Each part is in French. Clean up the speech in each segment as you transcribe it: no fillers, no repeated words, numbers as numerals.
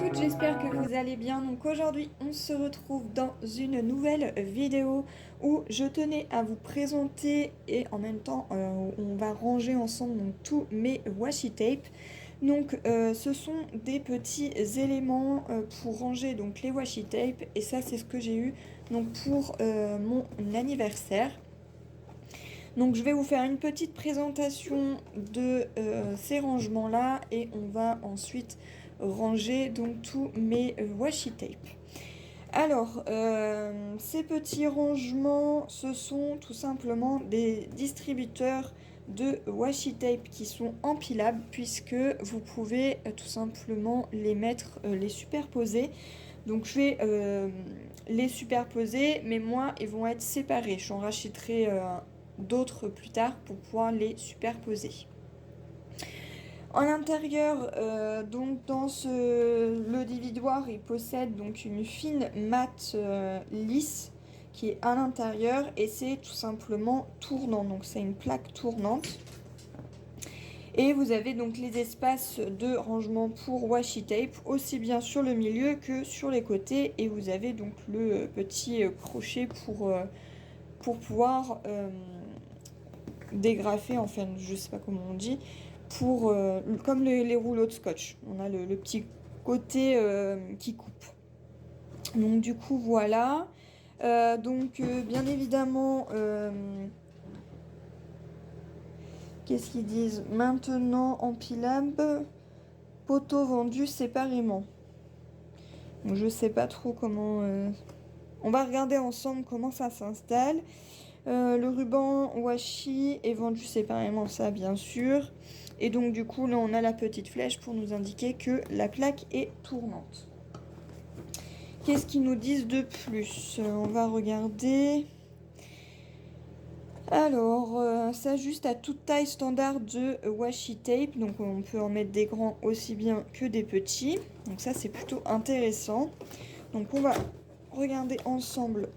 toutes, j'espère que vous allez bien. Donc aujourd'hui, on se retrouve dans une nouvelle vidéo où je tenais à vous présenter et en même temps, on va ranger ensemble donc, tous mes washi tape. Donc ce sont des petits éléments pour ranger donc les washi tape et ça c'est ce que j'ai eu donc pour mon anniversaire. Donc je vais vous faire une petite présentation de ces rangements-là et on va ensuite ranger donc tous mes washi tape. Alors, ces petits rangements, ce sont tout simplement des distributeurs de washi tape qui sont empilables puisque vous pouvez tout simplement les mettre, les superposer. Donc je vais les superposer, mais moi ils vont être séparés. J'en rachèterai d'autres plus tard pour pouvoir les superposer. En intérieur, donc le dividoir, il possède donc une fine mat lisse qui est à l'intérieur et c'est tout simplement tournant. Donc c'est une plaque tournante. Et vous avez donc les espaces de rangement pour washi tape, aussi bien sur le milieu que sur les côtés. Et vous avez donc le petit crochet pour pouvoir dégrafer, enfin je sais pas comment on dit, comme les rouleaux de scotch. On a le petit côté qui coupe. Donc du coup voilà. Bien évidemment, qu'est-ce qu'ils disent? Maintenant empilable, poteaux vendus séparément. Donc je sais pas trop comment... On va regarder ensemble comment ça s'installe. Le ruban washi est vendu séparément, ça bien sûr. Et donc du coup là on a la petite flèche pour nous indiquer que la plaque est tournante. Qu'est-ce qu'ils nous disent de plus? On va regarder. Alors, ça juste à toute taille standard de washi tape. Donc on peut en mettre des grands aussi bien que des petits. Donc ça c'est plutôt intéressant. Donc on va regarder ensemble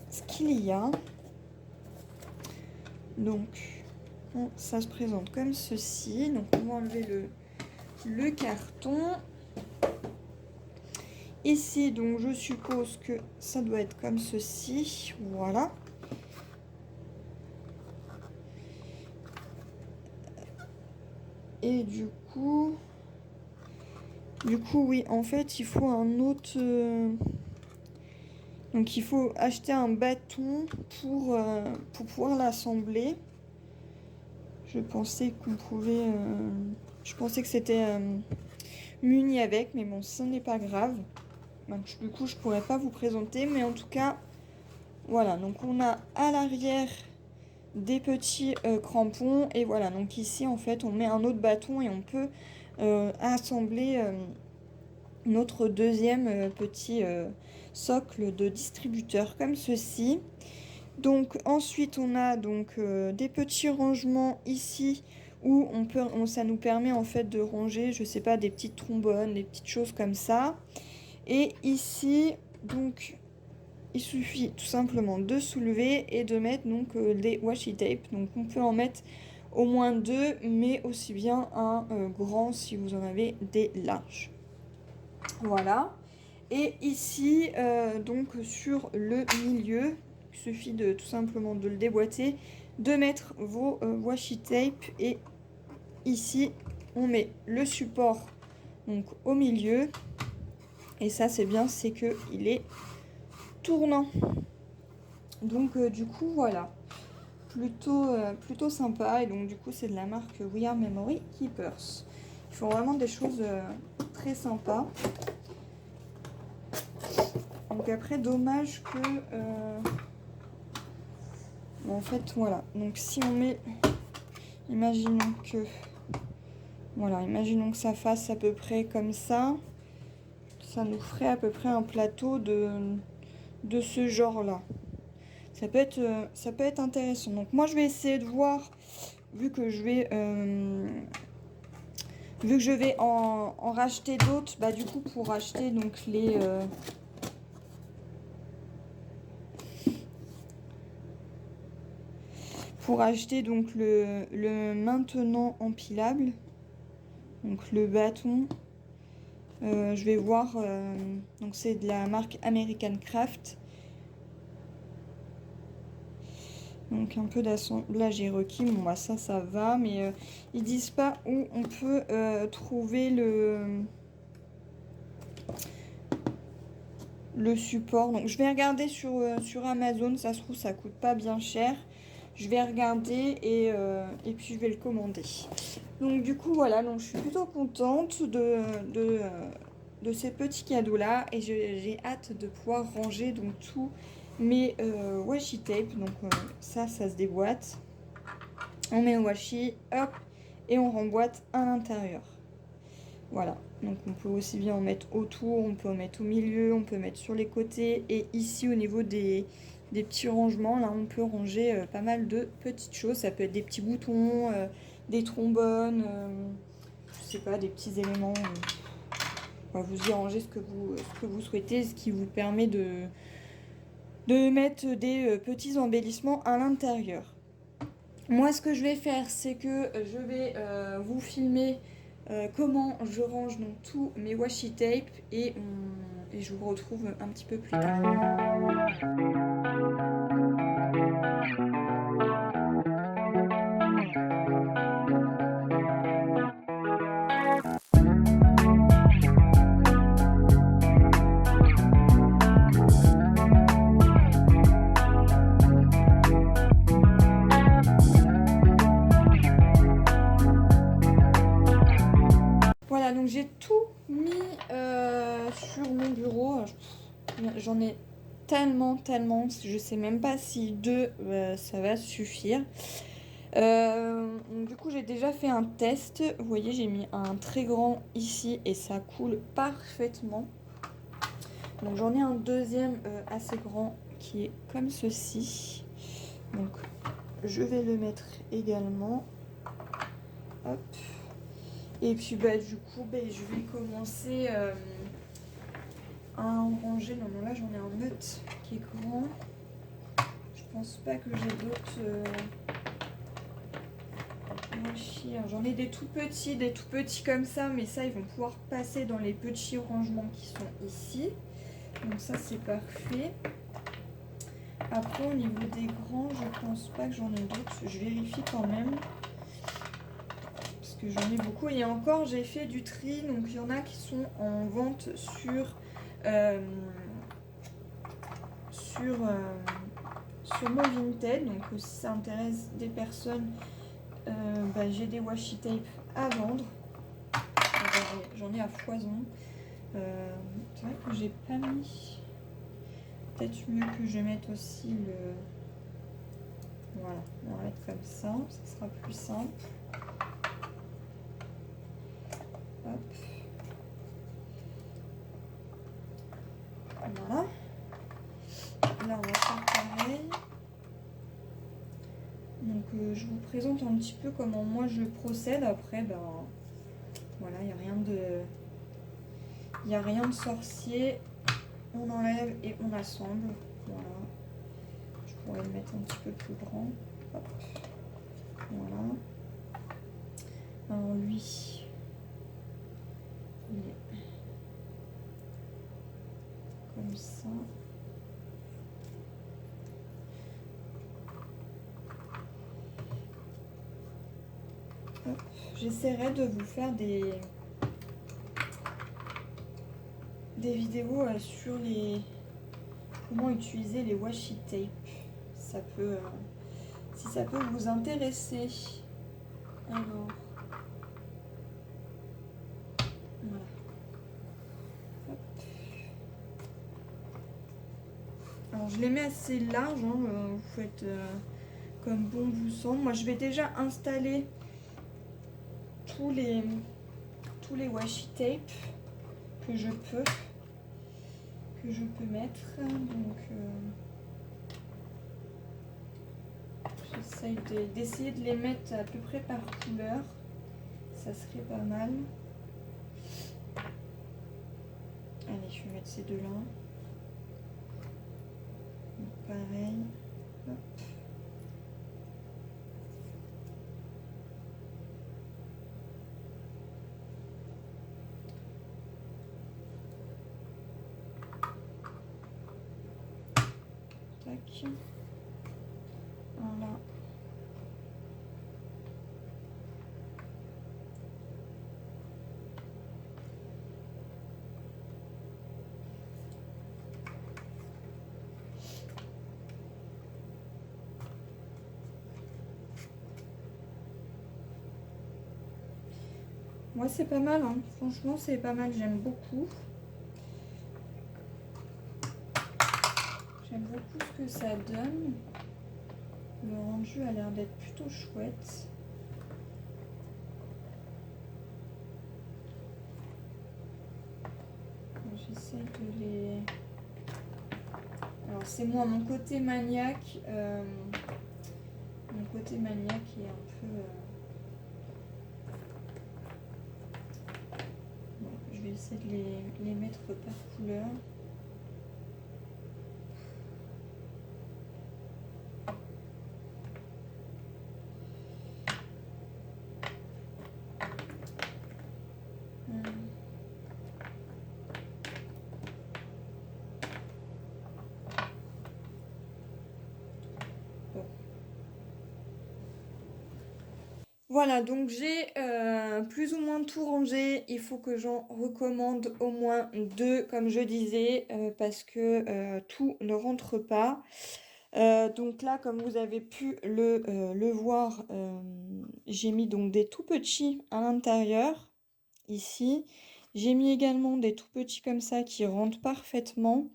ce qu'il y a. Donc ça se présente comme ceci. Donc on va enlever le carton. Ici, donc je suppose que ça doit être comme ceci. Voilà. Et du coup, oui, en fait, il faut un autre... Donc il faut acheter un bâton pour pouvoir l'assembler. Je pensais qu'on pouvait... Je pensais que c'était muni avec, mais bon, ce n'est pas grave. Donc, du coup, je pourrais pas vous présenter, mais en tout cas, voilà. Donc on a à l'arrière des petits crampons, et voilà. Donc ici, en fait, on met un autre bâton et on peut assembler notre deuxième petit socle de distributeur comme ceci. Donc ensuite on a donc des petits rangements ici où ça nous permet en fait de ranger, je sais pas, des petites trombones, des petites choses comme ça. Et ici donc il suffit tout simplement de soulever et de mettre donc des washi tape. Donc on peut en mettre au moins deux, mais aussi bien un grand si vous en avez des larges. Voilà. Et ici, donc sur le milieu, il suffit de tout simplement de le déboîter, de mettre vos washi tape et ici, on met le support donc au milieu. Et ça, c'est bien, c'est que il est tournant. Donc du coup, voilà. Plutôt sympa. Et donc du coup, c'est de la marque We Are Memory Keepers. Ils font vraiment des choses très sympas. Donc après, dommage que... en fait, voilà. Donc si on met... Imaginons que... Voilà, imaginons que ça fasse à peu près comme ça. Ça nous ferait à peu près un plateau de ce genre-là. Ça peut être intéressant. Donc moi, je vais essayer de voir, vu que je vais... vu que je vais en racheter d'autres, bah du coup, pour acheter donc les... pour acheter donc le maintenant empilable, donc le bâton, Je vais voir, donc c'est de la marque American Craft. Donc un peu d'assemblage est requis, bon bah ça va, mais ils disent pas où on peut trouver le support. Donc je vais regarder sur Amazon, ça se trouve ça coûte pas bien cher. Je vais regarder et puis je vais le commander. Donc du coup voilà, donc je suis plutôt contente de ces petits cadeaux là et j'ai hâte de pouvoir ranger donc tous mes washi tape. Donc ça se déboîte. On met au washi, hop, et on remboîte à l'intérieur. Voilà, donc on peut aussi bien en mettre autour, on peut en mettre au milieu, on peut mettre sur les côtés. Et ici au niveau des petits rangements, là on peut ranger pas mal de petites choses. Ça peut être des petits boutons, des trombones, je sais pas, des petits éléments. Vous y rangez ce que vous souhaitez, ce qui vous permet de mettre des petits embellissements à l'intérieur. Moi, ce que je vais faire, c'est que je vais vous filmer comment je range donc tous mes washi tape et je vous retrouve un petit peu plus tard. Voilà, donc j'ai tout mis sur mon bureau. J'en ai tellement, je sais même pas si deux ça va suffire. Donc du coup j'ai déjà fait un test. Vous voyez, j'ai mis un très grand ici et ça coule parfaitement. Donc j'en ai un deuxième assez grand qui est comme ceci. Donc je vais le mettre également. Hop. Et puis bah du coup je vais commencer à en ranger. Non là j'en ai un meute qui est grand. Je pense pas que j'ai d'autres washi. J'en ai des tout petits comme ça, mais ça ils vont pouvoir passer dans les petits rangements qui sont ici. Donc ça c'est parfait. Après au niveau des grands, je pense pas que j'en ai d'autres. Je vérifie quand même. Parce que j'en ai beaucoup. Et encore j'ai fait du tri. Donc il y en a qui sont en vente sur mon Vinted. Donc si ça intéresse des personnes, j'ai des washi tape à vendre. J'en ai à foison. C'est vrai que j'ai pas mis. Peut-être mieux que je mette aussi le. Voilà, on va mettre comme ça sera plus simple. Hop. Voilà. Là, on va faire pareil. Donc, je vous présente un petit peu comment moi je procède. Après, voilà, il n'y a rien de sorcier. On enlève et on assemble. Voilà. Je pourrais le mettre un petit peu plus grand. Hop. Voilà. Alors lui, il est comme ça. J'essaierai de vous faire des vidéos sur comment utiliser les washi tape. Ça peut, si ça peut vous intéresser. Alors, voilà. Hop. Alors je les mets assez larges, hein, vous faites comme bon vous semble. Moi je vais déjà installer tous les washi tape que je peux mettre. Donc j'essaye d'essayer de les mettre à peu près par couleur. Ça serait pas mal. Allez, je vais mettre ces deux là. Donc, pareil. Hop. tac. Voilà. Moi, c'est pas mal, hein. Franchement, c'est pas mal, j'aime beaucoup. J'aime beaucoup ce que ça donne. Le rendu a l'air d'être plutôt chouette. J'essaie de les... Alors, c'est moi, mon côté maniaque. Mon côté maniaque est un peu... Bon, je vais essayer de les mettre par couleur. Voilà, donc j'ai plus ou moins tout rangé. Il faut que j'en recommande au moins 2, comme je disais, parce que tout ne rentre pas. Donc là, comme vous avez pu le voir, j'ai mis donc des tout petits à l'intérieur, ici. J'ai mis également des tout petits comme ça qui rentrent parfaitement.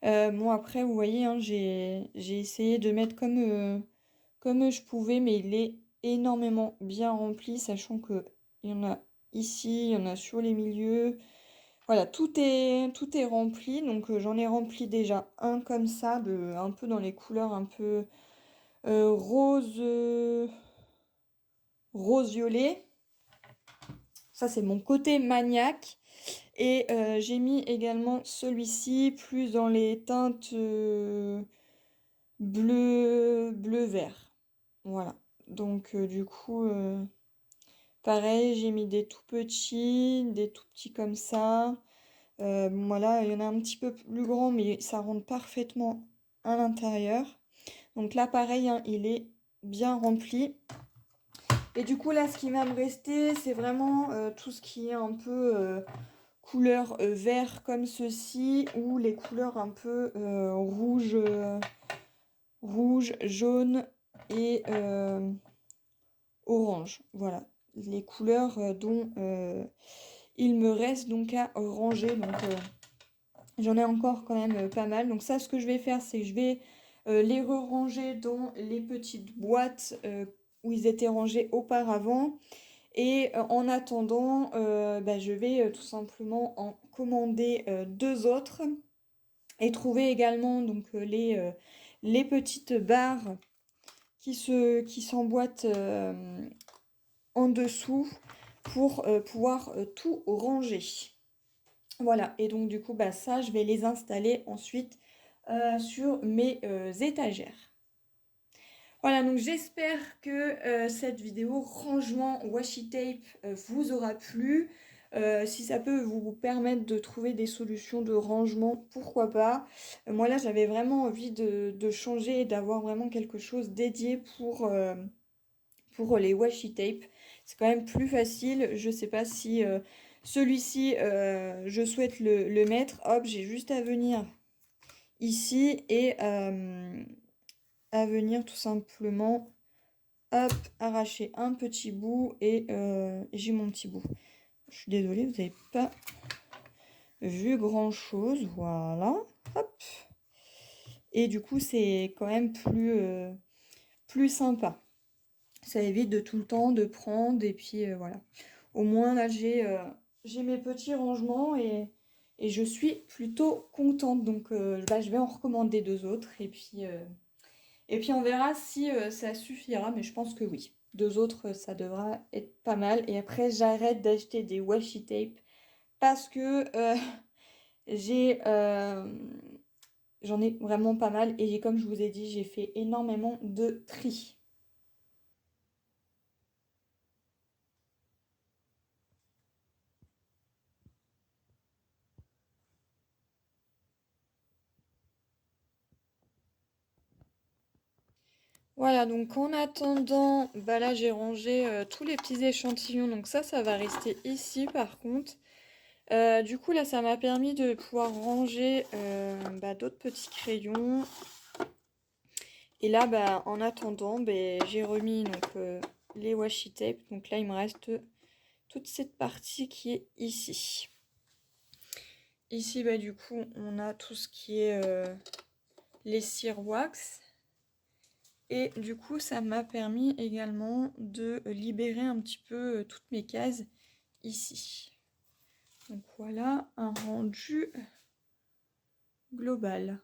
Bon, après, vous voyez, hein, j'ai essayé de mettre comme je pouvais, mais il est énormément bien rempli, sachant que il y en a ici, il y en a sur les milieux. Voilà, tout est rempli, donc j'en ai rempli déjà un comme ça, un peu dans les couleurs un peu rose, rose-violet. Ça, c'est mon côté maniaque. Et j'ai mis également celui-ci, plus dans les teintes bleu-vert. Voilà. Donc du coup, pareil, j'ai mis des tout petits comme ça. Voilà, il y en a un petit peu plus grand, mais ça rentre parfaitement à l'intérieur. Donc là, pareil, hein, il est bien rempli. Et du coup, là, ce qui va me rester, c'est vraiment tout ce qui est un peu couleur vert comme ceci, ou les couleurs un peu rouge, jaune et orange. Voilà, les couleurs dont il me reste donc à ranger. Donc j'en ai encore quand même pas mal. Donc ça, ce que je vais faire, c'est que je vais les re-ranger dans les petites boîtes où ils étaient rangés auparavant. Et en attendant, je vais tout simplement en commander 2 autres. Et trouver également donc les petites barres qui s'emboîtent en dessous pour pouvoir tout ranger. Voilà, et donc du coup, ça, je vais les installer ensuite sur mes étagères. Voilà, donc j'espère que cette vidéo rangement washi tape vous aura plu. Si ça peut vous permettre de trouver des solutions de rangement, pourquoi pas. Moi là, j'avais vraiment envie de changer et d'avoir vraiment quelque chose dédié pour les washi tape. C'est quand même plus facile. Je sais pas si celui-ci, je souhaite le mettre. Hop, j'ai juste à venir ici et à venir tout simplement, hop, arracher un petit bout et j'ai mon petit bout. Je suis désolée, vous n'avez pas vu grand chose. Voilà, hop. Et du coup, c'est quand même plus sympa. Ça évite de tout le temps de prendre et puis voilà. Au moins là j'ai mes petits rangements et je suis plutôt contente. Donc je vais en recommander 2 autres et puis on verra si ça suffira, mais je pense que oui. 2 autres, ça devra être pas mal. Et après j'arrête d'acheter des washi tape parce que j'ai j'en ai vraiment pas mal et comme je vous ai dit, j'ai fait énormément de tri. Voilà, donc en attendant, bah là j'ai rangé tous les petits échantillons, donc ça va rester ici par contre. Du coup là ça m'a permis de pouvoir ranger bah, d'autres petits crayons. Et là bah, en attendant, bah, j'ai remis donc, les washi tape, donc là il me reste toute cette partie qui est ici. Ici bah, du coup on a tout ce qui est les cire wax. Et du coup, ça m'a permis également de libérer un petit peu toutes mes cases ici. Donc voilà un rendu global.